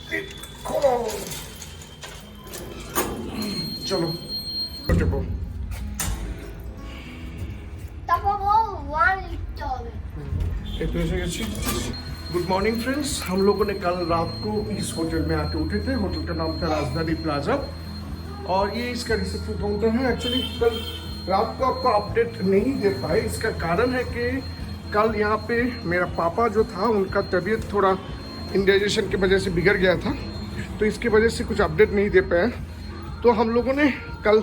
खोलो, चलो चलो। गुड मॉर्निंग फ्रेंड्स, हम लोगों ने कल रात को इस होटल में आके उठे थे। होटल का नाम था राजधानी प्लाजा और ये इसका रिसेप्शन काउंटर है। एक्चुअली कल रात को आपको अपडेट नहीं दे पाए, इसका कारण है कि कल यहाँ पे मेरा पापा जो था उनका तबीयत थोड़ा इंडाइजेशन की वजह से बिगड़ गया था, तो इसकी वजह से कुछ अपडेट नहीं दे पाए। तो हम लोगों ने कल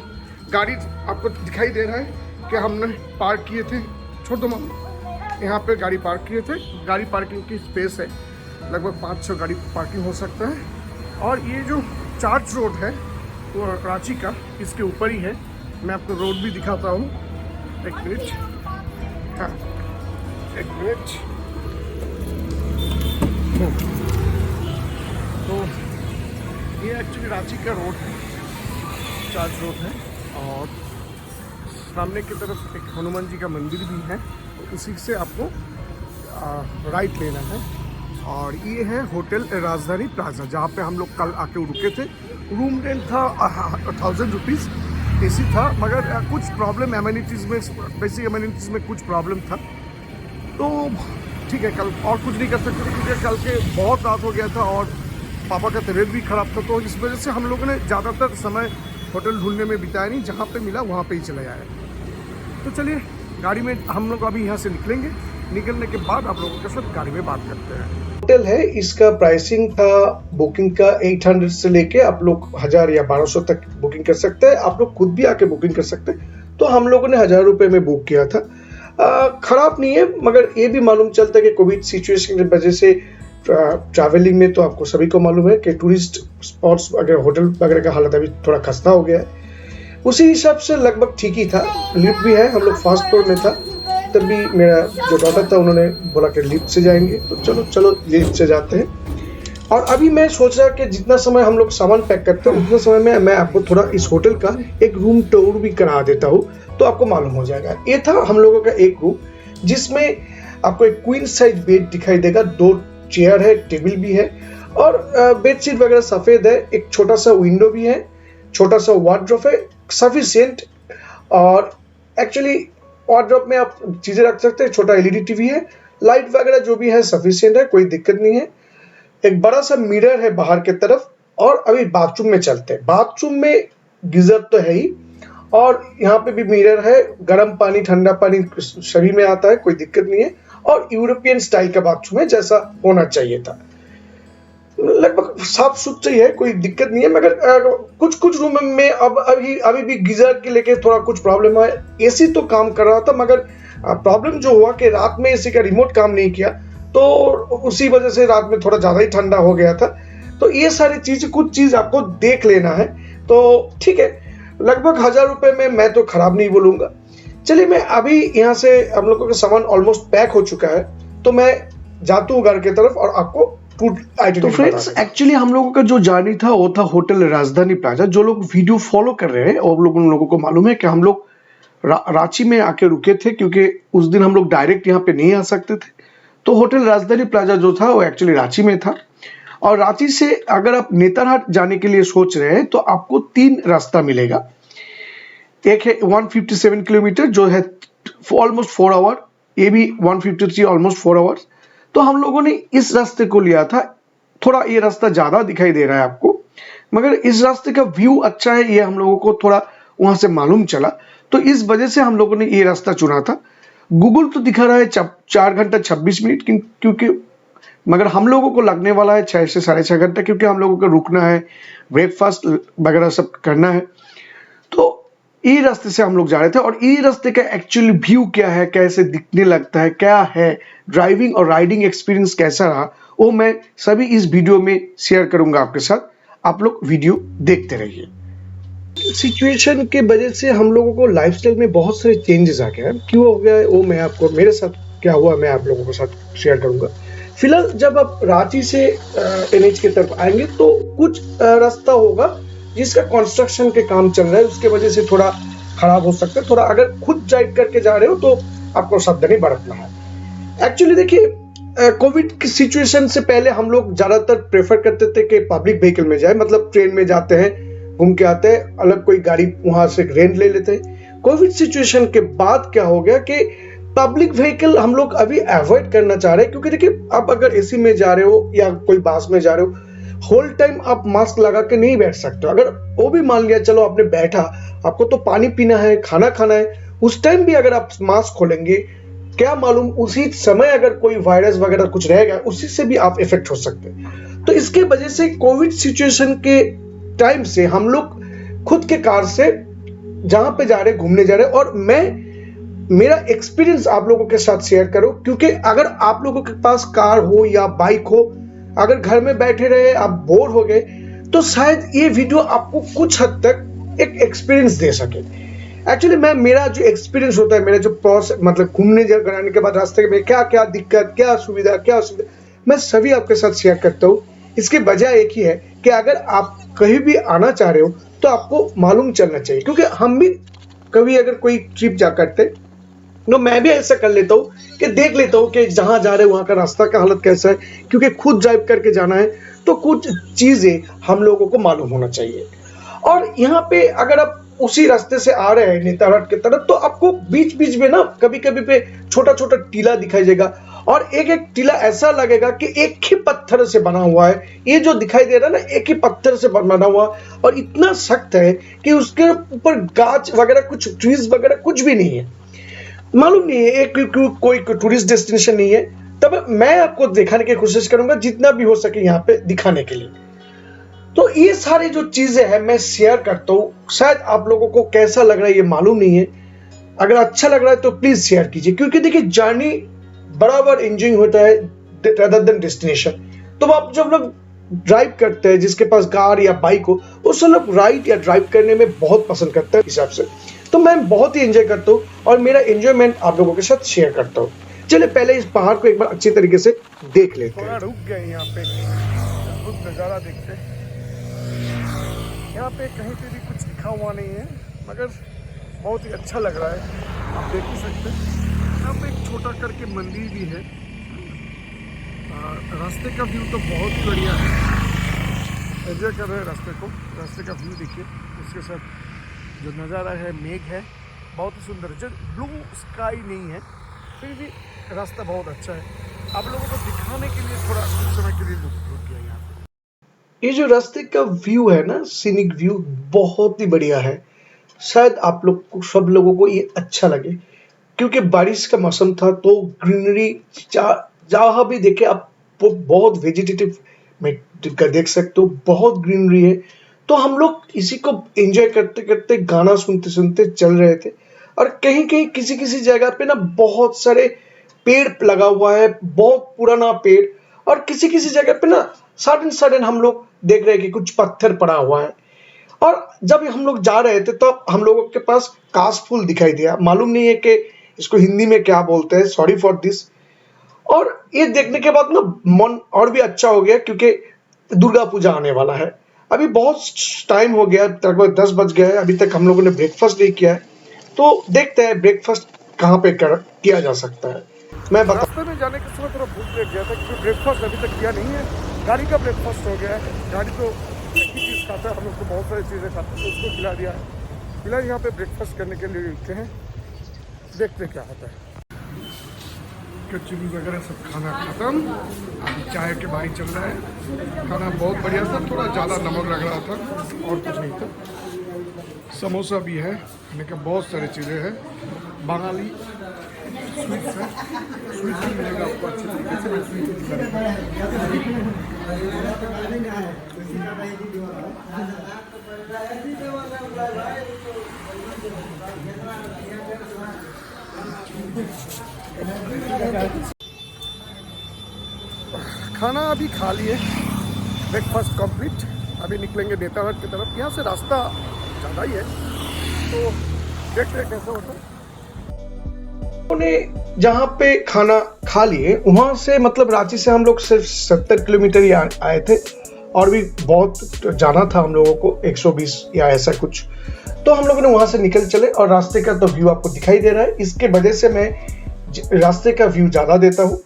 गाड़ी, आपको दिखाई दे रहा है कि हमने पार्क किए थे, छोड़ दो मामा, यहाँ पे गाड़ी पार्क किए थे। गाड़ी पार्किंग की स्पेस है, लगभग 500 गाड़ी पार्किंग हो सकता है। और ये जो चार्च रोड है वो रांची का इसके ऊपर ही है। मैं आपको रोड भी दिखाता हूँ, एक मिनट। हाँ, एक मिनट। तो ये एक्चुअली रांची का रोड है, चार्च रोड है। और सामने की तरफ एक हनुमान जी का मंदिर भी है, उसी से आपको राइट लेना है। और ये है होटल राजधानी प्लाजा, जहाँ पे हम लोग कल आके रुके थे। रूम रेंट था 1000 रुपीज़, AC था, मगर कुछ प्रॉब्लम एमिनिटीज़ में, बेसिक एमिनिटीज़ में कुछ प्रॉब्लम था। तो ठीक है, कल और कुछ नहीं कर सकते थे क्योंकि कल के बहुत रात हो गया था और पापा का तबीयत भी ख़राब था। तो इस वजह से हम लोगों ने ज़्यादातर समय होटल ढूंढने में बिताया नहीं, जहाँ पे मिला वहाँ पे ही चले आए। तो चलिए गाड़ी में हम लोग अभी यहाँ से निकलेंगे। निकलने के बाद आप लोगों के साथ गाड़ी में बात करते हैं। होटल है, इसका प्राइसिंग था बुकिंग का 800 से लेके आप लोग 1000 या 1200 तक बुकिंग कर सकते हैं। आप लोग खुद भी आके बुकिंग कर सकते हैं। तो हम लोगों ने 1000 रुपये में बुक किया था। खराब नहीं है, मगर ये भी मालूम चलता है कि कोविड सिचुएशन की वजह से ट्रैवलिंग में, तो आपको सभी को मालूम है कि टूरिस्ट स्पॉट्स अगर होटल वगैरह का हालत अभी थोड़ा खस्ता हो गया है। उसी हिसाब से लगभग ठीक ही था। लिफ्ट भी है, हम लोग फर्स्ट फ्लोर में था, तब भी मेरा जो डॉटर था उन्होंने बोला कि लिफ्ट से जाएंगे, तो चलो लिफ्ट से जाते हैं। और अभी मैं सोच रहा कि जितना समय हम लोग सामान पैक करते हैं उतना समय में मैं आपको थोड़ा इस होटल का एक रूम टूर भी करा देता हूँ, तो आपको मालूम हो जाएगा। ये था हम लोगों का एक रूम, जिसमें आपको एक क्वीन साइज बेड दिखाई देगा, 2 चेयर है, टेबल भी है और बेडशीट वगैरह सफ़ेद है। एक छोटा सा विंडो भी है, छोटा सा वार्डरोब है, सफिशिएंट। और एक्चुअली वार्डरोब में आप चीज़ें रख सकते हैं, छोटा LED टीवी है, लाइट वगैरह जो भी है सफिशिएंट है, कोई दिक्कत नहीं है। एक बड़ा सा मिरर है बाहर की तरफ। और अभी बाथरूम में चलते हैं। बाथरूम में गीजर तो है ही, और यहाँ पे भी मिरर है, गर्म पानी ठंडा पानी सभी में आता है, कोई दिक्कत नहीं है। और यूरोपियन स्टाइल का बाथरूम है, जैसा होना चाहिए था। लगभग साफ सुथरी है, कोई दिक्कत नहीं है। मगर कुछ कुछ रूम में अभी भी गीजर के लेके थोड़ा कुछ प्रॉब्लम है। AC तो काम कर रहा था, मगर प्रॉब्लम जो हुआ कि रात में AC का रिमोट काम नहीं किया, तो उसी वजह से रात में थोड़ा ज़्यादा ही ठंडा हो गया था। तो ये सारी चीज़, कुछ चीज़ आपको देख लेना है। तो ठीक है, लगभग 1000 रुपये में मैं तो खराब नहीं बोलूँगा। चलिए, मैं अभी यहाँ से हम लोगों का सामान ऑलमोस्ट पैक हो चुका है, तो मैं जाता हूँ घर की तरफ और आपको। तो फ्रेंड्स, एक्चुअली हम लोगों का जो जर्नी था वो था होटल राजधानी प्लाजा। जो लोग वीडियो फॉलो कर रहे हैं और उन लोगों को मालूम है कि हम लोग रांची में आके रुके थे, क्योंकि उस दिन हम लोग डायरेक्ट यहाँ पे नहीं आ सकते थे। तो होटल राजधानी प्लाजा जो था वो एक्चुअली रांची में था। और रांची से अगर आप नेतरहाट जाने के लिए सोच रहे हैं तो आपको 3 रास्ता मिलेगा। एक है 157 किलोमीटर, जो है ऑलमोस्ट 4 आवर। ये भी 153, ऑलमोस्ट 4 आवर्स। तो हम लोगों ने इस रास्ते को लिया था। थोड़ा ये रास्ता ज़्यादा दिखाई दे रहा है आपको, मगर इस रास्ते का व्यू अच्छा है, ये हम लोगों को थोड़ा वहाँ से मालूम चला, तो इस वजह से हम लोगों ने ये रास्ता चुना था। गूगल तो दिखा रहा है 4 घंटा 26 मिनट, क्योंकि मगर हम लोगों को लगने वाला है 6 से 6.5 घंटा, क्योंकि हम लोगों को रुकना है, ब्रेकफास्ट वगैरह सब करना है। तो ये रास्ते से हम लोग जा रहे थे। और ये रास्ते का एक्चुअली व्यू क्या है, कैसे दिखने लगता है, क्या है, ड्राइविंग और राइडिंग एक्सपीरियंस कैसा रहा, वो मैं सभी इस वीडियो में शेयर करूंगा आपके साथ। आप लोग वीडियो देखते रहिए। सिचुएशन के वजह से हम लोगों को लाइफस्टाइल में बहुत सारे चेंजेस आ गए हैं। क्यों हो गया है वो मैं आपको, मेरे साथ क्या हुआ मैं आप लोगों के साथ शेयर करूंगा। फिलहाल जब आप रांची से NH की तरफ आएंगे तो कुछ रास्ता होगा जिसका कंस्ट्रक्शन के काम चल रहा है, उसके वजह से थोड़ा खराब हो सकता है। थोड़ा अगर खुद ड्राइव करके जा रहे हो तो आपको सावधानी बरतना है। एक्चुअली देखिए, कोविड की सिचुएशन से पहले हम लोग ज़्यादातर प्रेफर करते थे कि पब्लिक व्हीकल में जाए, मतलब ट्रेन में जाते हैं, घूम के आते हैं, अलग कोई गाड़ी वहाँ से रेंट ले लेते हैं। कोविड सिचुएशन के बाद क्या हो गया कि पब्लिक व्हीकल हम लोग अभी अवॉइड करना चाह रहे हैं, क्योंकि देखिए आप अगर एसी में जा रहे हो या कोई बस में जा रहे हो, होल टाइम आप मास्क लगा के नहीं बैठ सकते हो। अगर वो भी मान लिया चलो आपने बैठा, आपको तो पानी पीना है, खाना खाना है, उस टाइम भी अगर आप मास्क खोलेंगे, क्या मालूम उसी समय अगर कोई वायरस वगैरह कुछ रह गया, उसी से भी आप इफेक्ट हो सकते हैं। तो इसके वजह से कोविड सिचुएशन के टाइम से हम लोग खुद के कार से जहां पे जा रहे, घूमने जा रहे, और मैं मेरा एक्सपीरियंस आप लोगों के साथ शेयर करो, क्योंकि अगर आप लोगों के पास कार हो या बाइक हो, अगर घर में बैठे रहे आप बोर हो गए, तो शायद ये वीडियो आपको कुछ हद तक एक एक्सपीरियंस दे सके। एक्चुअली मेरा जो एक्सपीरियंस होता है, मेरा जो प्रोसेस, मतलब घूमने जाने के बाद रास्ते में क्या क्या दिक्कत, क्या सुविधा, क्या असुविधा, मैं सभी आपके साथ शेयर करता हूँ। इसकी वजह एक ही है कि अगर आप कहीं भी आना चाह रहे हो तो आपको मालूम चलना चाहिए, क्योंकि हम भी कभी अगर कोई ट्रिप जा करते तो मैं भी ऐसा कर लेता हूँ कि देख लेता हूँ कि जहाँ जा रहे हैं वहाँ का रास्ता का हालत कैसा है, क्योंकि खुद ड्राइव करके जाना है तो कुछ चीज़ें हम लोगों को मालूम होना चाहिए। और यहाँ पे अगर आप उसी रास्ते से आ रहे हैं नेताहट की तरफ, तो आपको बीच बीच में ना कभी कभी पे छोटा छोटा टीला दिखाई देगा, और एक एक टीला ऐसा लगेगा कि एक ही पत्थर से बना हुआ है। ये जो दिखाई दे रहा है ना, एक ही पत्थर से बना हुआ, और इतना सख्त है कि उसके ऊपर गाछ वगैरह, कुछ ट्रीज वगैरह कुछ भी नहीं है, मालूम नहीं है एक कोई टूरिस्ट डेस्टिनेशन नहीं है। तब मैं आपको दिखाने की कोशिश करूंगा जितना भी हो सके यहाँ पे दिखाने के लिए। तो ये सारी जो चीजें हैं मैं शेयर करता हूँ, शायद आप लोगों को कैसा लग रहा है ये मालूम नहीं है। अगर अच्छा लग रहा है तो प्लीज शेयर कीजिए, क्योंकि देखिए जर्नी बराबर एंजॉय होता है rather than डेस्टिनेशन। तो आप जब लोग ड्राइव करते हैं, जिसके पास कार या बाइक हो, उस लोग राइड या ड्राइव करने में बहुत पसंद करते हैं हिसाब से। तो मैं बहुत ही एंजॉय करता हूँ और मेरा एंजॉयमेंट आप लोगों के साथ शेयर करता हूँ। चलिए पहले इस पहाड़ को एक बार अच्छी तरीके से देख लेते हैं। रुक गए यहाँ पे, खुद नज़ारा देखते हैं। यहाँ पे कहीं पे भी कुछ लिखा हुआ नहीं है, मगर बहुत ही अच्छा लग रहा है, आप देख ही सकते हैं। यहाँ पे एक छोटा करके मंदिर भी है। रास्ते का व्यू तो बहुत ही बढ़िया है, एंजॉय कर रहे हैं रास्ते को। रास्ते का व्यू देखिए, उसके साथ जो नज़ारा है, मेघ है, बहुत ही सुंदर है। जो ब्लू स्काई नहीं है, फिर भी रास्ता बहुत अच्छा है। आप लोगों को दिखाने के लिए थोड़ा कुछ समय के लिए रुक गया यहाँ पे। ये जो रास्ते का व्यू है ना, सीनिक व्यू बहुत ही बढ़िया है। शायद आप लोग को, सब लोगों को ये अच्छा लगे, क्योंकि बारिश का मौसम था, तो ग्रीनरी जहाँ भी देखे आप बहुत वेजिटेटिव में देख सकते हो, बहुत ग्रीनरी है। तो हम लोग इसी को एंजॉय करते करते, गाना सुनते सुनते चल रहे थे। और कहीं कहीं किसी किसी जगह पे ना बहुत सारे पेड़ लगा हुआ है, बहुत पुराना पेड़, और किसी किसी जगह पे ना सडन हम लोग देख रहे हैं कि कुछ पत्थर पड़ा हुआ है। और जब हम लोग जा रहे थे तो हम लोगों के पास काश फूल दिखाई दिया, मालूम नहीं है कि इसको हिंदी में क्या बोलते हैं, सॉरी फॉर दिस। और ये देखने के बाद ना मन और भी अच्छा हो गया, क्योंकि दुर्गा पूजा आने वाला है। अभी बहुत टाइम हो गया, लगभग 10 बज गया है, अभी तक हम लोगों ने ब्रेकफास्ट नहीं किया है। तो देखते हैं ब्रेकफास्ट कहाँ पे किया जा सकता है। मैं रास्ते में जाने के समय थोड़ा भूख लग गया था, क्योंकि ब्रेकफास्ट अभी तक किया नहीं है। गाड़ी का ब्रेकफास्ट हो गया है, गाड़ी तो एक ही चीज़ खाता है, हम लोग को बहुत सारी चीज़ें खाते हैं, तो उसको खिला दिया है। फिलहाल यहाँ पे ब्रेकफास्ट करने के लिए रुकते हैं, देखते क्या होता है। कचौरी वगैरह सब खाना खत्म, अभी चाय के बारी चल रहा है। खाना बहुत बढ़िया था, थोड़ा ज़्यादा नमक लग रहा था, और कुछ नहीं था। समोसा भी है, लेकिन बहुत सारी चीज़ें हैं। बंगाली स्वीट्स है, स्वीट भी मिलेगा आपको अच्छे तरीके से। मैं स्वीट खाना अभी खा लिए, ब्रेकफास्ट कंप्लीट। अभी निकलेंगे नेताहट की तरफ। यहाँ से रास्ता ज़्यादा ही है, तो देखते हैं कैसा होता है। उन्होंने जहाँ पे खाना खा लिए, वहाँ से मतलब रांची से हम लोग सिर्फ 70 किलोमीटर ही आए थे, और भी बहुत जाना था हम लोगों को, 120 या ऐसा कुछ। तो हम लोगों ने वहाँ से निकल चले, और रास्ते का तो व्यू आपको दिखाई दे रहा है। इसके वजह से मैं रास्ते का व्यू ज़्यादा देता हूँ।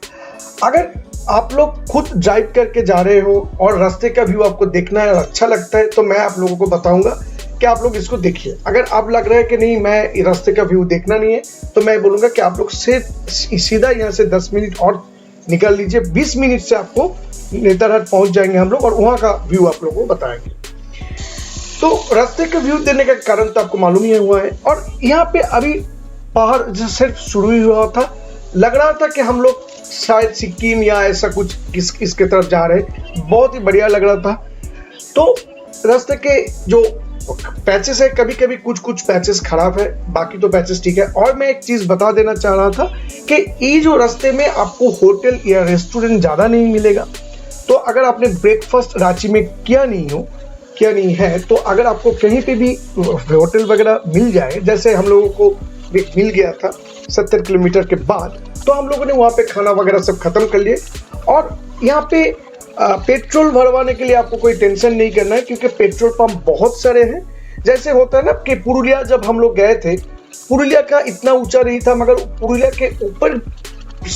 अगर आप लोग खुद ड्राइव करके जा रहे हो और रास्ते का व्यू आपको देखना है और अच्छा लगता है, तो मैं आप लोगों को बताऊंगा कि आप लोग इसको देखिए। अगर आप लग रहा है कि नहीं मैं रास्ते का व्यू देखना नहीं है, तो मैं बोलूँगा कि आप लोग सिर्फ सीधा यहाँ से 10 मिनट और निकल लीजिए। 20 मिनट से आपको नेतरहाट पहुँच जाएंगे हम लोग और वहाँ का व्यू आप लोगों को बताएंगे। तो रास्ते का व्यू देने का कारण तो आपको मालूम ही हुआ है। और यहाँ पे अभी पहाड़ सिर्फ शुरू ही हुआ था, लग रहा था कि हम लोग शायद सिक्किम या ऐसा कुछ इसके तरफ जा रहे, बहुत ही बढ़िया लग रहा था। तो रास्ते के जो पैचेस है, कभी कभी कुछ पैचेस खराब है, बाकी तो पैचेस ठीक है। और मैं एक चीज़ बता देना चाह रहा था कि ये जो रास्ते में आपको होटल या रेस्टोरेंट ज़्यादा नहीं मिलेगा। तो अगर आपने ब्रेकफास्ट रांची में किया नहीं है, तो अगर आपको कहीं पे भी होटल वगैरह मिल जाए, जैसे हम लोगों को मिल गया था 70 किलोमीटर के बाद, तो हम लोगों ने वहाँ पे खाना वगैरह सब खत्म कर लिए। और यहाँ पे पेट्रोल भरवाने के लिए आपको कोई टेंशन नहीं करना है, क्योंकि पेट्रोल पंप बहुत सारे हैं। जैसे होता है ना कि पुरुलिया जब हम लोग गए थे, पुरुलिया का इतना ऊंचा नहीं था, मगर पुरुलिया के ऊपर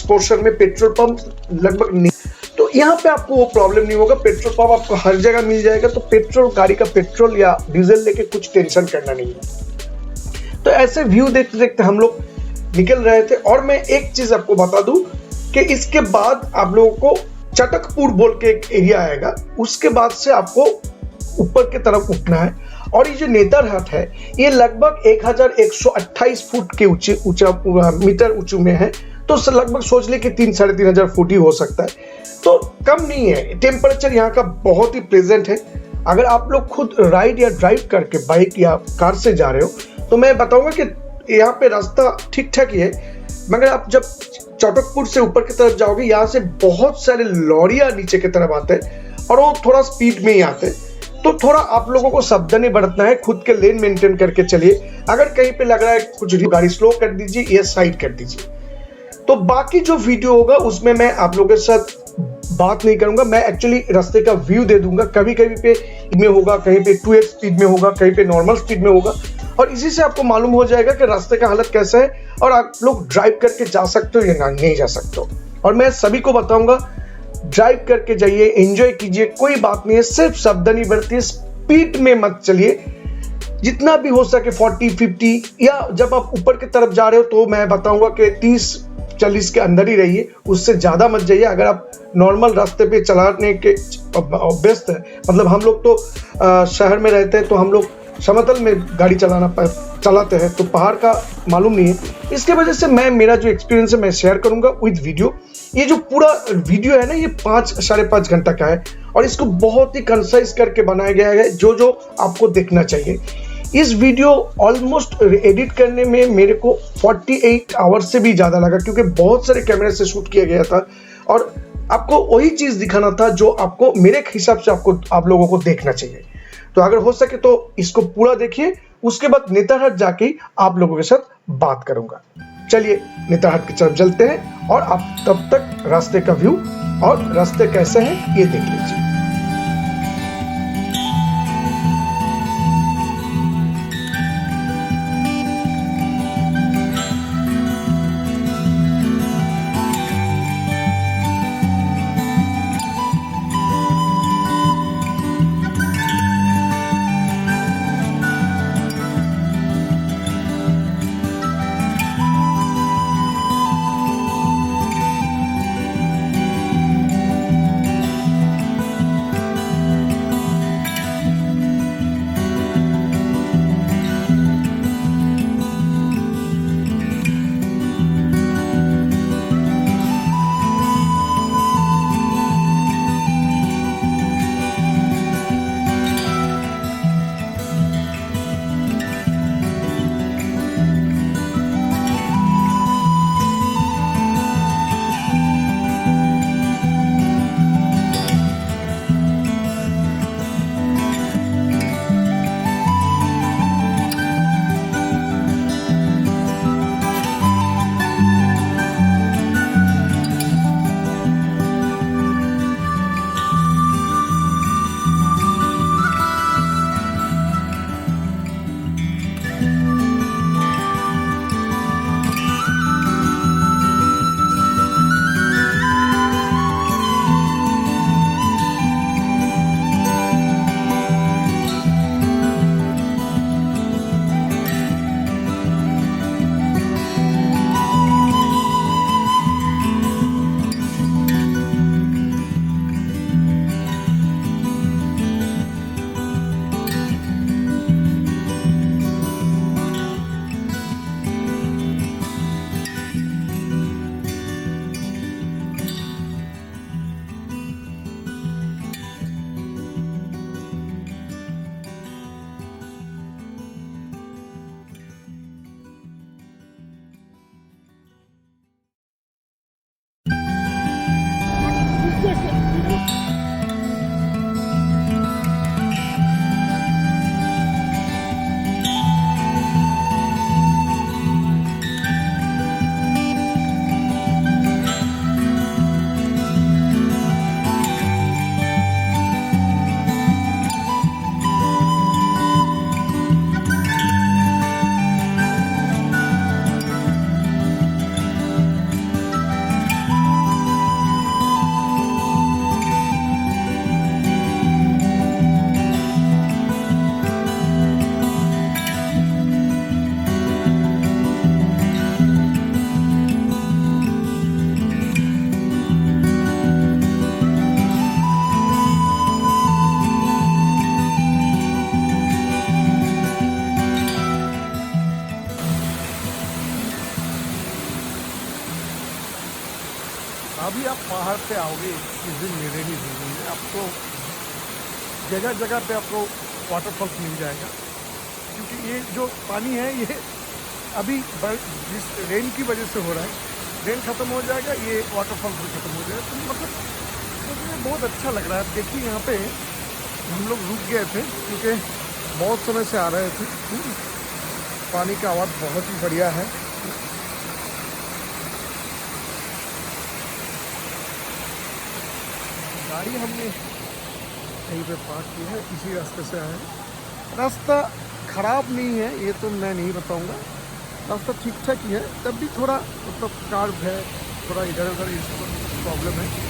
पोर्शन में पेट्रोल पंप लगभग नहीं। तो यहाँ पे आपको वो प्रॉब्लम नहीं होगा, पेट्रोल पंप आपको हर जगह मिल जाएगा। तो गाड़ी का पेट्रोल या डीजल लेके कुछ टेंशन करना नहीं है। तो ऐसे व्यू देखते देखते हम लोग निकल रहे थे। और मैं एक चीज आपको बता दूं कि इसके बाद आप लोगों को चटकपुर बोल के एक एरिया आएगा, उसके बाद से आपको ऊपर की तरफ उठना है। और ये जो नेतरहाट है, ये लगभग 1128 फुट के मीटर ऊंचे में है। तो लगभग सोच ले कि 3-3.5 फुट ही हो सकता है, तो कम नहीं है। टेम्परेचर यहाँ का बहुत ही प्लेजेंट है। अगर आप लोग खुद राइड या ड्राइव करके बाइक या कार से जा रहे हो, तो मैं बताऊंगा कि यहाँ पे रास्ता ठीक ठाक ही है, मगर आप जब चटकपुर से ऊपर की तरफ जाओगे, यहाँ से बहुत सारे लॉरियां नीचे की तरफ आते हैं और वो थोड़ा स्पीड में ही आते हैं। तो थोड़ा आप लोगों को सावधानी बरतना है, खुद के लेन मेंटेन करके चलिए। अगर कहीं पे लग रहा है कुछ, गाड़ी स्लो कर दीजिए या साइड कर दीजिए। तो बाकी जो वीडियो होगा उसमें मैं आप लोगों के साथ बात नहीं करूंगा, मैं एक्चुअली रास्ते का व्यू दे दूंगा। कभी कभी पे में होगा, कहीं पे 2x स्पीड में होगा, कहीं पे नॉर्मल स्पीड में होगा। और इसी से आपको मालूम हो जाएगा कि रास्ते का हालत कैसा है और आप लोग ड्राइव करके जा सकते हो या नहीं जा सकते हो। और मैं सभी को बताऊंगा, ड्राइव करके जाइए, एंजॉय कीजिए, कोई बात नहीं है, सिर्फ सावधानी बरतिए, स्पीड में मत चलिए। जितना भी हो सके 40-50, या जब आप ऊपर की तरफ जा रहे हो तो मैं बताऊंगा कि 30-40 के अंदर ही रहिए, उससे ज़्यादा मत जाइए। अगर आप नॉर्मल रास्ते पे चलाने के व्यस्त है, मतलब हम लोग तो शहर में रहते हैं, तो हम लोग समतल में गाड़ी चलाते हैं, तो पहाड़ का मालूम नहीं है। इसके वजह से मेरा जो एक्सपीरियंस है मैं शेयर करूंगा विद वीडियो। ये जो पूरा वीडियो है ना, ये 5-5.5 घंटा का है और इसको बहुत ही कंसाइज करके बनाया गया है, जो आपको देखना चाहिए। इस वीडियो ऑलमोस्ट एडिट करने में मेरे को 48 आवर्स से भी ज़्यादा लगा, क्योंकि बहुत सारे कैमरे से शूट किया गया था और आपको वही चीज़ दिखाना था जो आपको, मेरे हिसाब से आप लोगों को देखना चाहिए। तो अगर हो सके तो इसको पूरा देखिए, उसके बाद नेतरहाट जाके आप लोगों के साथ बात करूंगा। चलिए नेतरहाट की तरफ चलते हैं और आप तब तक रास्ते का व्यू और रास्ते कैसे हैं ये देख लीजिए। अभी आप पहाड़ पे आओगे इस दिन मेरे ही ज़िंदगी में, आपको जगह जगह पे आपको वाटरफॉल्स मिल जाएगा। क्योंकि ये जो पानी है ये अभी जिस रेन की वजह से हो रहा है, रेन ख़त्म हो जाएगा, ये वाटरफॉल्स भी ख़त्म हो जाएगा। तो मतलब मुझे बहुत अच्छा लग रहा है। देखिए यहाँ पे हम लोग रुक गए थे क्योंकि बहुत समय से आ रहे थे। पानी का आवाज़ बहुत ही बढ़िया है। गाड़ी हमने कहीं पे पार्क की है, इसी रास्ते से आए हैं। रास्ता ख़राब नहीं है ये तो मैं नहीं बताऊंगा, रास्ता ठीक ठाक ही है। तब भी थोड़ा मतलब कार्व है, थोड़ा इधर उधर प्रॉब्लम है।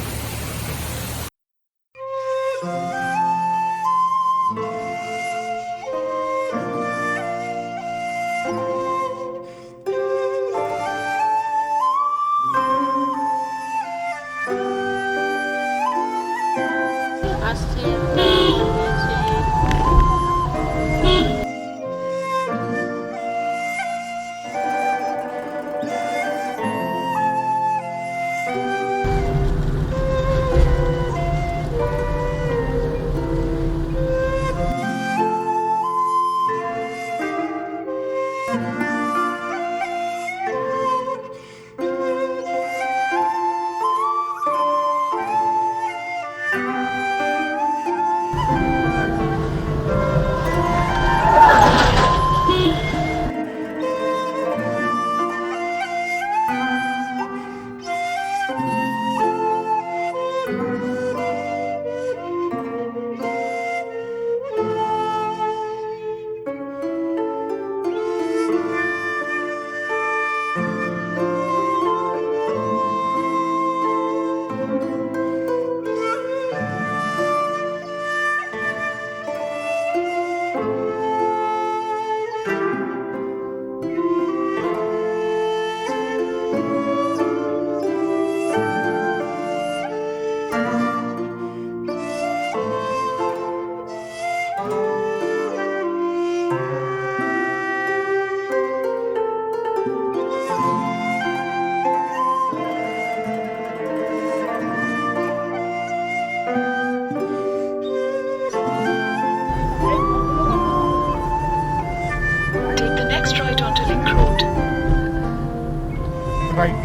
राइट,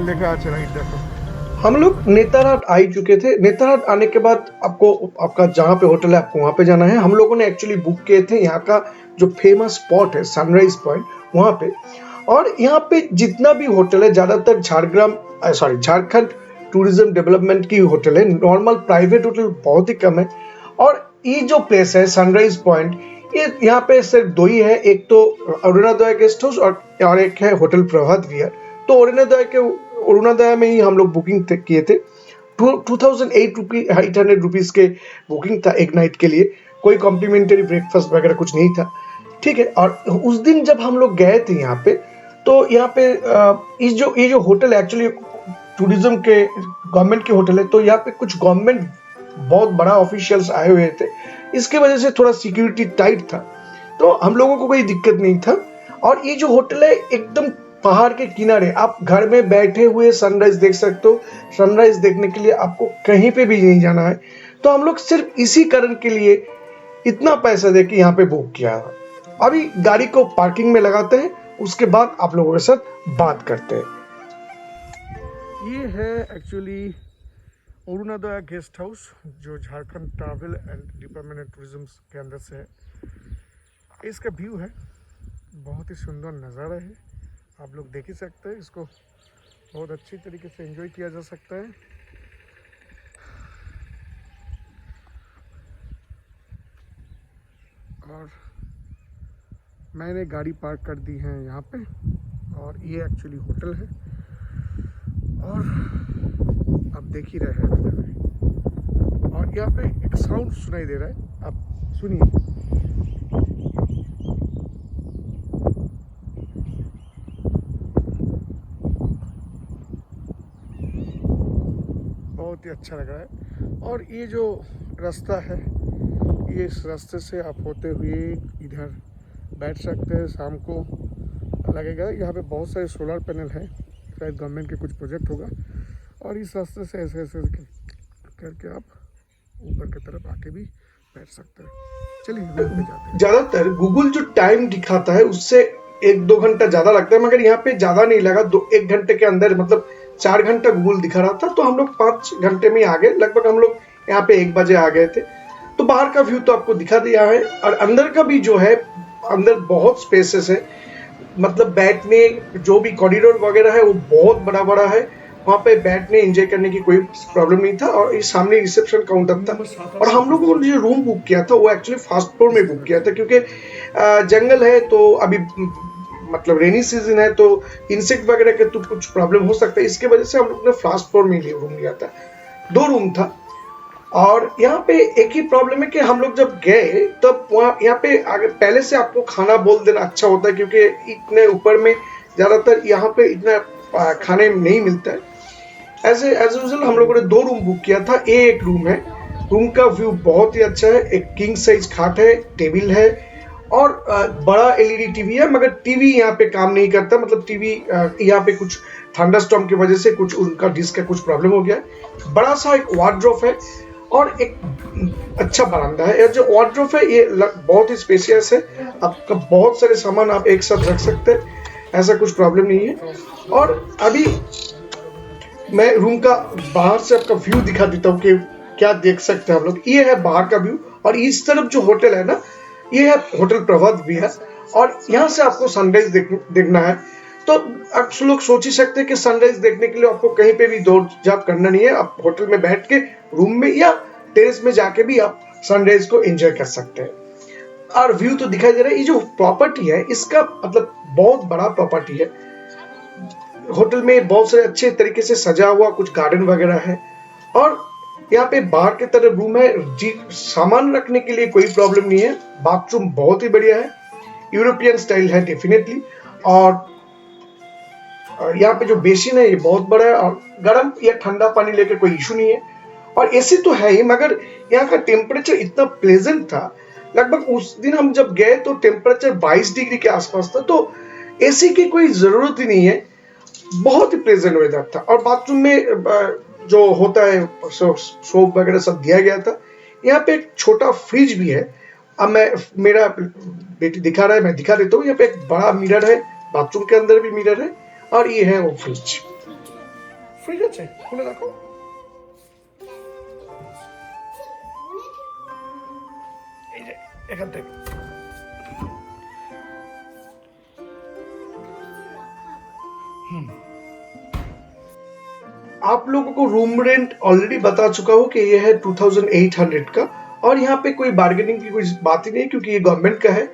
लेकर राइट देखो। हम लोग नेतरहाट आ चुके थे। नेतरहाट आने के बाद आपको आपका जहाँ पे होटल है आपको वहाँ पे जाना है। हम लोगों ने एक्चुअली बुक किए थे यहाँ का जो फेमस स्पॉट है सनराइज पॉइंट, वहाँ पे। और यहाँ पे जितना भी होटल है ज़्यादातर झारखंड टूरिज्म डेवलपमेंट की होटल है। नॉर्मल प्राइवेट होटल बहुत ही कम है। और ये जो प्लेस है सनराइज पॉइंट, ये यहाँ पे सिर्फ दो ही है, एक तो अरुणोदय गेस्ट हाउस और एक है होटल प्रभात विहार। तो अरुणोदय में ही हम लोग बुकिंग किए थे। 2800 रुपीज के बुकिंग था एक नाइट के लिए। कोई कॉम्प्लीमेंट्री ब्रेकफास्ट वगैरह कुछ नहीं था, ठीक है। और उस दिन जब हम लोग गए थे यहाँ पे, तो यहाँ पे ये जो होटल है एक्चुअली टूरिज्म के गवर्नमेंट के होटल है। तो यहाँ पे कुछ गवर्नमेंट बहुत बड़ा ऑफिशियल्स आए हुए थे, इसके वजह से थोड़ा सिक्योरिटी टाइट था। तो हम लोगों को कोई दिक्कत नहीं था। और ये जो होटल है एकदम पहाड़ के किनारे, आप घर में बैठे हुए सनराइज देख सकते हो। सनराइज देखने के लिए आपको कहीं पे भी नहीं जाना है। तो हम लोग सिर्फ इसी कारण के लिए इतना पैसा दे के यहाँ पे बुक किया है। अभी गाड़ी को पार्किंग में लगाते हैं, उसके बाद आप लोगों के साथ बात करते हैं। ये है एक्चुअली अरुणोदय गेस्ट हाउस, जो Jharkhand travel and department of tourism के अंदर से है। इसका व्यू है, बहुत ही सुंदर नज़ारा है, आप लोग देख ही सकते हैं। इसको बहुत अच्छी तरीके से एंजॉय किया जा सकता है। और मैंने गाड़ी पार्क कर दी है यहाँ पे, और ये एक्चुअली होटल है। और आप देख ही रहे हैं, और यहाँ पे एक साउंड सुनाई दे रहा है, आप सुनिए। बहुत ही अच्छा लग रहा है। और ये जो रास्ता है, ये इस रास्ते से आप होते हुए इधर बैठ सकते हैं। शाम को लगेगा यहाँ पे बहुत सारे सोलर पैनल है, शायद गवर्नमेंट के कुछ प्रोजेक्ट होगा। और इस रास्ते से ऐसे ऐसे करके आप ऊपर की तरफ आके भी बैठ सकते हैं। चलिए रूम पे जाते हैं। ज़्यादातर गूगल जो टाइम दिखाता है उससे 1-2 घंटा ज़्यादा लगता है, मगर यहाँ पे ज़्यादा नहीं लगा। 1 घंटे के अंदर, मतलब 4 घंटा गूगल दिखा रहा था, तो हम लोग 5 घंटे में आ गए। लगभग हम लोग यहाँ पे 1 बजे आ गए थे। तो बाहर का व्यू तो आपको दिखा दिया है, और अंदर का भी जो है, अंदर बहुत स्पेसेस है, मतलब बैठने जो भी कॉरिडोर वगैरह है वो बहुत बड़ा बड़ा है। वहाँ पे बैठने एंजॉय करने की कोई प्रॉब्लम नहीं था। और इस सामने रिसेप्शन काउंटर था, और हम लोगों ने जो रूम बुक किया था वो एक्चुअली फर्स्ट फ्लोर में बुक किया था, क्योंकि जंगल है, तो अभी मतलब रेनी सीजन है, तो इंसेक्ट वगैरह के तो कुछ प्रॉब्लम हो सकता है। इसके वजह से हम लोग ने फर्स्ट फ्लोर में रूम लिया था। 2 रूम था। और यहाँ पे एक ही प्रॉब्लम है कि हम लोग जब गए तब वहाँ यहाँ पे आगे पहले से आपको खाना बोल देना अच्छा होता है, क्योंकि इतने ऊपर में ज़्यादातर यहाँ पे इतना खाने नहीं मिलता है। एज यूजुअल हम लोगों ने 2 रूम बुक किया था। एक रूम है, रूम का व्यू बहुत ही अच्छा है। एक किंग साइज खाट है, टेबल है, और बड़ा एलईडी टीवी है, मगर टीवी यहाँ पे काम नहीं करता। मतलब टीवी यहाँ पे कुछ थंडरस्टॉर्म की वजह से कुछ उनका डिस्क का कुछ प्रॉब्लम हो गया है। बड़ा सा एक वार्डरोब है, और एक अच्छा बरामदा है। जो वार्डरोब है ये बहुत ही स्पेशियस है, आपका बहुत सारे सामान आप एक साथ रख सकते हैं, ऐसा कुछ प्रॉब्लम नहीं है। और अभी मैं रूम का बाहर से आपका व्यू दिखा देता हूँ कि क्या देख सकते हैं आप लोग। ये है बाहर का व्यू, और इस तरफ जो होटल है ना, ये है होटल प्रभात भी है, और यहाँ से आपको सनराइज देखना है। तो आप लोग सोच ही सकते हैं कि सनराइज देखने के लिए आपको कहीं पे भी दौड़ जाप करना नहीं है। आप होटल में बैठ के रूम में या टेरेस में जाके भी आप सनराइज को एंजॉय कर सकते हैं। और व्यू तो दिखाई दे रहा है। ये जो प्रॉपर्टी है इसका मतलब बहुत बड़ा प्रॉपर्टी है। होटल में बहुत सारे अच्छे तरीके से सजा हुआ कुछ गार्डन वगैरह है, और यहाँ पे बाहर की तरफ रूम है। जी, सामान रखने के लिए कोई प्रॉब्लम नहीं है। बाथरूम बहुत ही बढ़िया है, यूरोपियन स्टाइल है डेफिनेटली। और यहाँ पे जो बेसिन है ये बहुत बड़ा है, और गर्म या ठंडा पानी लेकर कोई इशू नहीं है। और एसी तो है ही, मगर यहाँ का टेम्परेचर इतना प्लेजेंट था। लगभग उस दिन हम जब गए तो टेम्परेचर 22 डिग्री के आसपास था, तो एसी की कोई जरूरत ही नहीं है। बहुत ही प्लेजेंट वेदर था। और बाथरूम में जो होता है सोप वगैरह सब दिया गया था। यहाँ पे एक छोटा फ्रिज भी है। अब मेरा बेटी दिखा रहा है, मैं दिखा देता हूँ। यहाँ पे एक बड़ा मिरर है, बाथरूम के अंदर भी मिरर है, और ये है वो फ्रिज। फ्रिज আছে খুলে দেখো। এই যে এখান থেকে आप लोगों को रूम रेंट ऑलरेडी बता चुका हूँ कि ये है 2800 का, और यहाँ पे कोई बार्गेनिंग की कोई बात ही नहीं, क्योंकि ये गवर्नमेंट का है।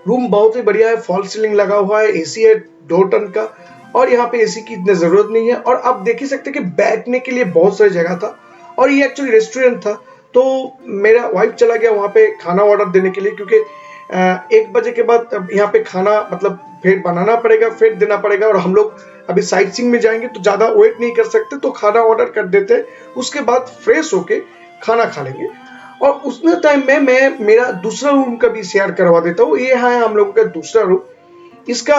रूम बहुत ही बढ़िया है, फॉल सीलिंग लगा हुआ है, एसी है 2 टन का, और यहाँ पे एसी की इतनी जरूरत नहीं है। और आप देख ही सकते कि बैठने के लिए बहुत सारी जगह था, और ये एक्चुअली रेस्टोरेंट था। तो मेरा वाइफ चला गया वहाँ पे खाना ऑर्डर देने के लिए, क्योंकि 1 बजे के बाद यहाँ पे खाना मतलब फिर बनाना पड़ेगा, फिर देना पड़ेगा। और हम लोग अभी साइट सीइंग में जाएंगे तो ज़्यादा वेट नहीं कर सकते, तो खाना ऑर्डर कर देते हैं, उसके बाद फ्रेश होके खाना खा लेंगे। और उतने टाइम में मैं मेरा दूसरा रूम का भी शेयर करवा देता हूँ। ये है हम लोगों का दूसरा रूम। इसका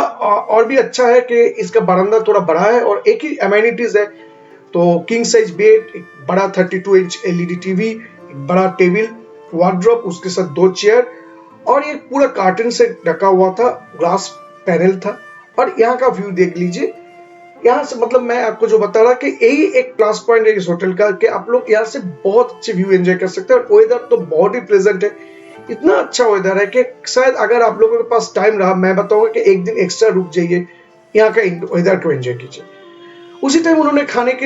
और भी अच्छा है कि इसका बरामदा थोड़ा बड़ा है, और एक ही एमेनिटीज है। तो किंग साइज बेड, एक बड़ा 32 इंच एलईडी टीवी, एक बड़ा टेबल, वार्डरोब, उसके साथ 2 चेयर, और ये पूरा कार्टन से ढका हुआ था, ग्लास पैनल था। और यहाँ का व्यू देख लीजिए। यहाँ से मतलब मैं आपको जो बता रहा कि यही एक प्लस पॉइंट है इस होटल का, कि आप लोग यहाँ से बहुत अच्छे व्यू एंजॉय कर सकते हैं। और वेदर तो बहुत ही प्लेजेंट है, इतना अच्छा वेदर है कि शायद अगर आप लोगों के पास टाइम रहा, मैं बताऊंगा कि एक दिन एक्स्ट्रा रुक जाइए, यहाँ का वेदर को एंजॉय कीजिए। उसी टाइम उन्होंने खाने के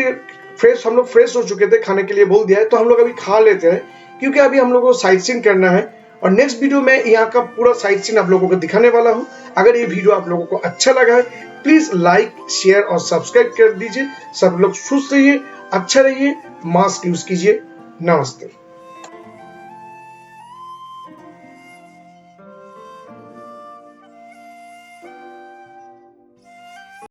हम लोग फ्रेश हो चुके थे, खाने के लिए बोल दिया है, तो हम लोग अभी खा लेते हैं, क्योंकि अभी हम लोगों को साइट सीइंग करना है। और नेक्स्ट वीडियो में यहाँ का पूरा साइट सीइंग आप लोगों को दिखाने वाला हूँ। अगर ये वीडियो आप लोगों को अच्छा लगा है, प्लीज लाइक, शेयर और सब्सक्राइब कर दीजिए। सब लोग सुस्त रहिए, अच्छा रहिए, मास्क यूज कीजिए। नमस्ते।